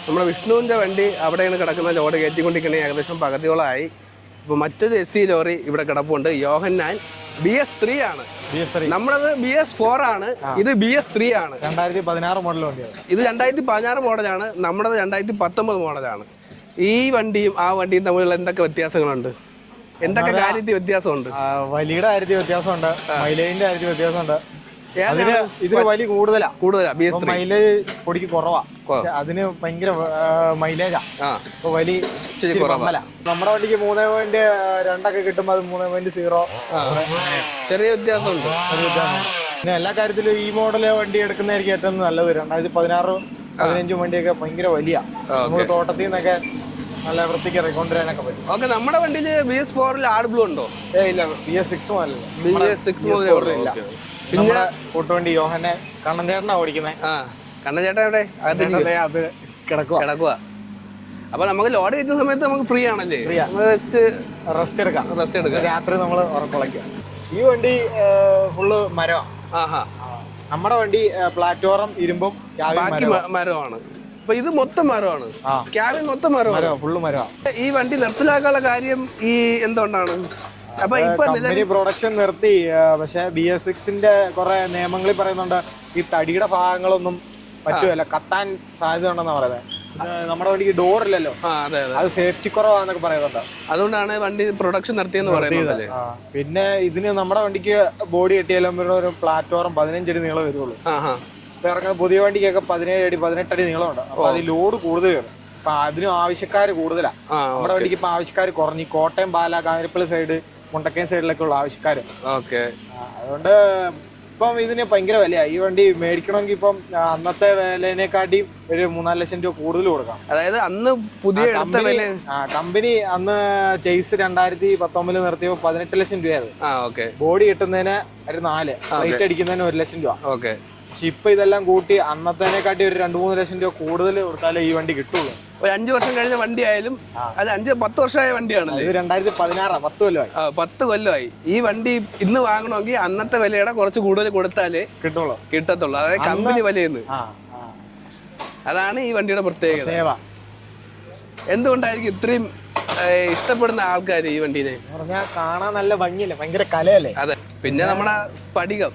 നമ്മുടെ വിഷ്ണുവിൻ്റെ വണ്ടി അവിടെയാണ് കിടക്കുന്ന ലോഡ് കയറ്റിക്കൊണ്ടിരിക്കണേ ഏകദേശം പകുതിയോളമായി. ഇപ്പോൾ മറ്റൊരു SC ലോറി ഇവിടെ കിടപ്പുണ്ട്. യോഹന്നാൻ BS3 ആണ്. നമ്മളത് BS4 ആണ്. ഇത് BS3 ആണ്. 2016 മോഡൽ വണ്ടിയാണ്. ഇത് 2016 മോഡലാണ്. നമ്മുടേത് 2019 മോഡലാണ്. ഈ വണ്ടിയും ആ വണ്ടിയും തമ്മിലുള്ള എന്തൊക്കെ വ്യത്യാസങ്ങളുണ്ട്, എന്തൊക്കെ കാര്യത്തിൽ വ്യത്യാസമുണ്ട്? വലിയുടെ കാര്യത്തിൽ വ്യത്യാസമുണ്ട്, മൈലേജിന്റെ കാര്യത്തിൽ വ്യത്യാസമുണ്ട്. ഇതിന് വലിയ കൂടുതലാ. മൈലേജ് പൊടിക്ക് കുറവാ, പക്ഷെ അതിന് ഭയങ്കര മൈലേജാ. അപ്പൊ വലിയ നമ്മുടെ വണ്ടിക്ക് 3.2 കിട്ടുമ്പോ അത് 3.0. ചെറിയ വ്യത്യാസമുണ്ട്. പിന്നെ എല്ലാ കാര്യത്തിലും ഈ മോഡല് വണ്ടി എടുക്കുന്നതായിരിക്കും ഏറ്റവും നല്ലത്. 2016-15 വണ്ടിയൊക്കെ ഭയങ്കര വലിയ, നമുക്ക് തോട്ടത്തിൽ നിന്നൊക്കെ നല്ല വൃത്തിക്ക് ഇറക്കൊണ്ടുവരാനൊക്കെ പറ്റും. ഓക്കെ, നമ്മുടെ വണ്ടിയിൽ BS4 ആഡ് ബ്ലൂ ഉണ്ടോ? ഇല്ല, BS6 മോഡൽ ഇല്ല. പിന്നെ കൂട്ടുവണ്ടി യോഹന്നെ കണ്ണൻചേട്ടനാ ഓടിക്കുന്നത്. കണ്ണൻചേട്ടൻ എവിടെ? അത് കിടക്കുക. അപ്പൊ നമുക്ക് ലോഡ് കയറ്റുന്ന സമയത്ത് നമുക്ക് ഫ്രീ ആണല്ലേ? റെസ്റ്റ് എടുക്കാം. രാത്രി നമ്മൾ ഉറക്കുളയ്ക്കുക. ഈ വണ്ടി ഫുള്ള് മരമാണ്. നമ്മുടെ വണ്ടി പ്ലാറ്റ്ഫോറും ഇരുമ്പും മരമാണ്. അപ്പൊ ഇത് മൊത്തം മരമാണ്. ക്യാബിൻ മൊത്തം മരമാണ്, ഫുള്ള് മരമാണ്. ഈ വണ്ടി നിർത്തലാക്കാനുള്ള കാര്യം ഈ എന്തുകൊണ്ടാണ്? അപ്പൊ കമ്പനി പ്രൊഡക്ഷൻ നിർത്തി. പക്ഷെ BS6-ന്റെ കുറെ നിയമങ്ങളിൽ പറയുന്നുണ്ട് ഈ തടിയുടെ ഭാഗങ്ങളൊന്നും പറ്റുമല്ല, കത്താൻ സാധ്യത ഉണ്ടെന്നാ പറയുന്നത്. നമ്മുടെ വണ്ടിക്ക് ഡോർ ഇല്ലല്ലോ, അത് സേഫ്റ്റി കുറവാന്നൊക്കെ പറയുന്നുണ്ട്. അതുകൊണ്ടാണ് വണ്ടി പ്രൊഡക്ഷൻ നിർത്തിയെന്ന് പറയുന്നത്. പിന്നെ ഇതിന് നമ്മുടെ വണ്ടിക്ക് ബോഡി കെട്ടിയാലും ഒരു പ്ലാറ്റ്ഫോം 15 അടി നീളം വരുള്ളൂ. ഇപ്പൊ ഇറങ്ങുന്ന പുതിയ വണ്ടിക്കൊക്കെ 17 അടി 18 അടി നീളമുണ്ട്. അപ്പൊ അത് ലോഡ് കൂടുതലാണ്. അപ്പൊ അതിനും ആവശ്യക്കാർ കൂടുതലാണ്. നമ്മുടെ വണ്ടിക്ക് ഇപ്പൊ ആവശ്യക്കാർ കുറഞ്ഞു. കോട്ടയം, പാല, കാഞ്ഞിരപ്പള്ളി സൈഡ്, മുണ്ടക്കയം സൈഡിലൊക്കെ ഉള്ള ആവശ്യക്കാര്. അതുകൊണ്ട് ഇപ്പം ഇതിന് ഭയങ്കര വിലയാണ്. ഈ വണ്ടി മേടിക്കണമെങ്കിൽ ഇപ്പം അന്നത്തെ വിലനെക്കാട്ടിയും ഒരു 3-4 ലക്ഷം രൂപ കൂടുതൽ കൊടുക്കാം. അതായത് അന്ന് പുതിയ കമ്പനി അന്ന് ചേസ് 2019 നിർത്തിയപ്പോൾ 18 ലക്ഷം രൂപയായിരുന്നു. ബോഡി കിട്ടുന്നതിന് ഒരു 4, റേറ്റ് അടിക്കുന്നതിന് 1 ലക്ഷം രൂപ. പക്ഷെ ഇപ്പൊ ഇതെല്ലാം കൂട്ടി അന്നത്തേനെക്കാട്ടി ഒരു 2-3 ലക്ഷം രൂപ കൂടുതൽ കൊടുത്താലേ ഈ വണ്ടി കിട്ടുള്ളൂ. ഒരു 5 വർഷം കഴിഞ്ഞ വണ്ടി ആയാലും അത് 5-10 വർഷമായ വണ്ടിയാണല്ലേ? 2016 10 കൊല്ലമായി. 10 കൊല്ലമായി. ഈ വണ്ടി ഇന്ന് വാങ്ങണമെങ്കിൽ അന്നത്തെ വിലയുടെ കുറച്ച് കൂടുതൽ കൊടുത്താലേ കിട്ടത്തുള്ളൂ. അതായത് കമ്പനി വിലയെന്ന്. അതാണ് ഈ വണ്ടിയുടെ പ്രത്യേകത. എന്തുകൊണ്ടായിരിക്കും ഇത്രയും ഇഷ്ടപ്പെടുന്ന ആൾക്കാർ ഈ വണ്ടീനെ? കാണാൻ നല്ല ഭംഗിയല്ലേ, ഭയങ്കര കലയല്ലേ. അതെ. പിന്നെ നമ്മുടെ സ്ഫടികം